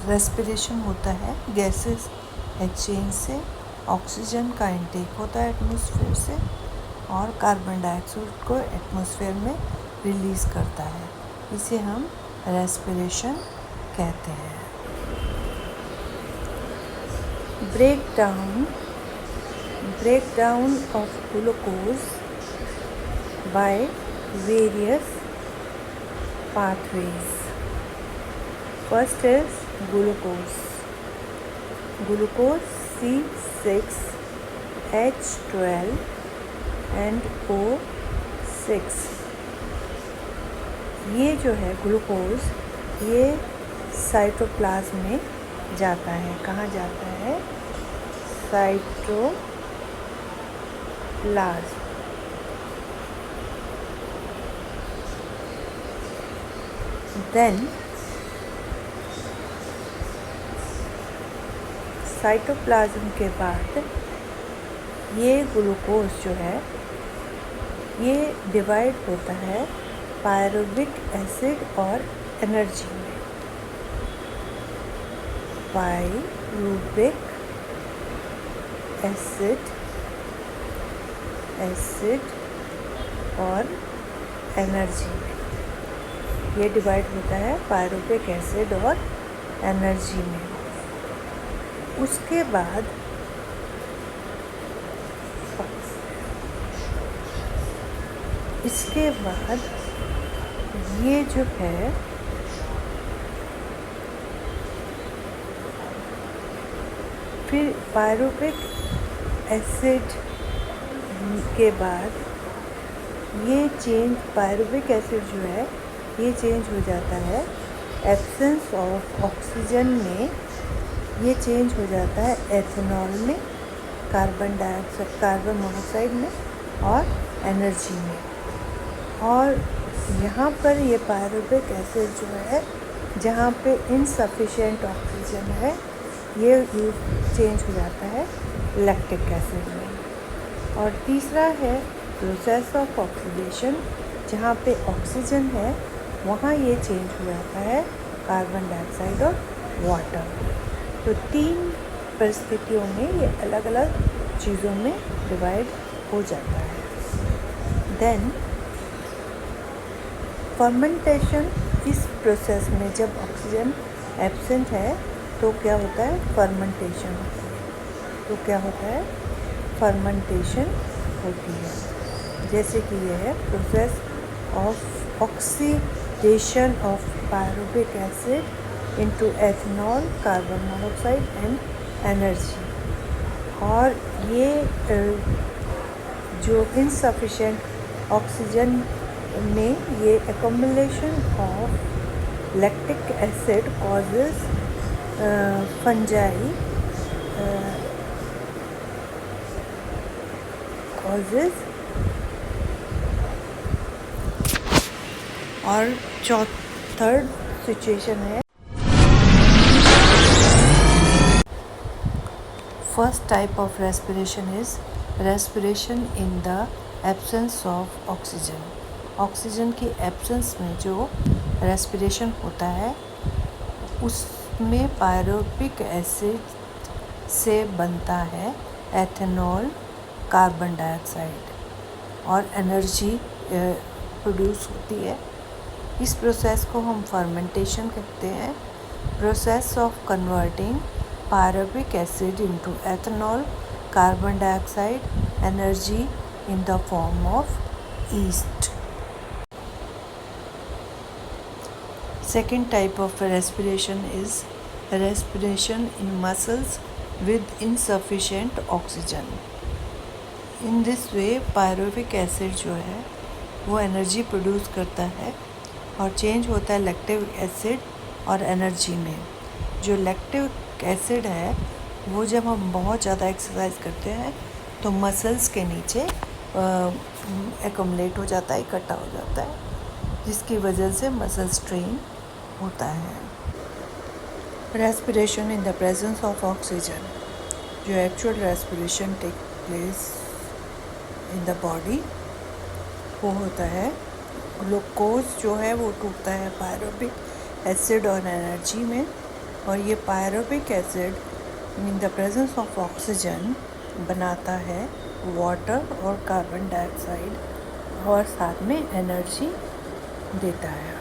Respiration होता है gases exchange से, ऑक्सीजन का इंटेक होता है एटमॉस्फेयर से और कार्बन डाइऑक्साइड को एटमॉस्फेयर में रिलीज़ करता है। इसे हम रेस्पिरेशन कहते हैं। breakdown of glucose by various pathways. First is glucose C6H12 and O6। ये जो है ग्लूकोज, ये साइटोप्लाज्म में जाता है। कहाँ जाता है? साइटोप्लाज्म। देन साइटोप्लाज्म के बाद ये ग्लूकोज जो है ये डिवाइड होता है पायरुविक एसिड और एनर्जी में। पायरुविक एसिड और एनर्जी में ये डिवाइड होता है पायरुविक एसिड और एनर्जी में। उसके बाद ये जो है फिर पायरुविक एसिड के बाद ये पायरुविक एसिड जो है ये चेंज हो जाता है एब्सेंस ऑफ ऑक्सीजन में, ये चेंज हो जाता है एथेनॉल में, कार्बन मोनोऑक्साइड में और एनर्जी में। और यहाँ पर ये पायरुविक एसिड जो है जहाँ पे इनसफिशिएंट ऑक्सीजन है ये चेंज हो जाता है लैक्टिक एसिड में। और तीसरा है प्रोसेस ऑफ ऑक्सीडेशन, जहाँ पे ऑक्सीजन है वहाँ ये चेंज हो जाता है कार्बन डाइऑक्साइड और वाटर। तो 3 परिस्थितियों में ये अलग अलग चीज़ों में डिवाइड हो जाता है। देन फर्मेंटेशन, इस प्रोसेस में जब ऑक्सीजन एब्सेंट है तो क्या होता है? फर्मेंटेशन होता है। तो क्या होता है? फर्मेंटेशन होती है। जैसे कि यह है process of oxidation of pyruvic acid into ethanol, carbon monoxide and energy. और ये जो इनसफिशिएंट ऑक्सीजन में ये accumulation of lactic acid causes fungi और थर्ड सिचुएशन है first type of respiration is respiration in the absence of oxygen. Oxygen की absence में जो रेस्पिरेशन होता है उसमें पायरुविक एसिड से बनता है एथेनॉल, कार्बन डाइऑक्साइड और एनर्जी प्रोड्यूस होती है। इस प्रोसेस को हम फर्मेंटेशन कहते हैं। Process of converting pyruvic acid into ethanol, carbon dioxide, energy in the form of east. Second type of respiration is respiration in muscles with insufficient oxygen. In this way pyruvic acid जो है वो energy produce करता है और change होता है lactic acid और energy में। जो लैक्टिक एसिड है वो जब हम बहुत ज़्यादा एक्सरसाइज करते हैं तो मसल्स के नीचे एक्युमुलेट हो जाता है, इकट्ठा हो जाता है, जिसकी वजह से मसल स्ट्रेन होता है। Respiration in the presence of oxygen, जो actual respiration take place in the body वो होता है ग्लूकोज जो है वो टूटता है पायरुविक एसिड और एनर्जी में और ये pyruvic acid in the presence of oxygen बनाता है वाटर और कार्बन डाइऑक्साइड और साथ में एनर्जी देता है।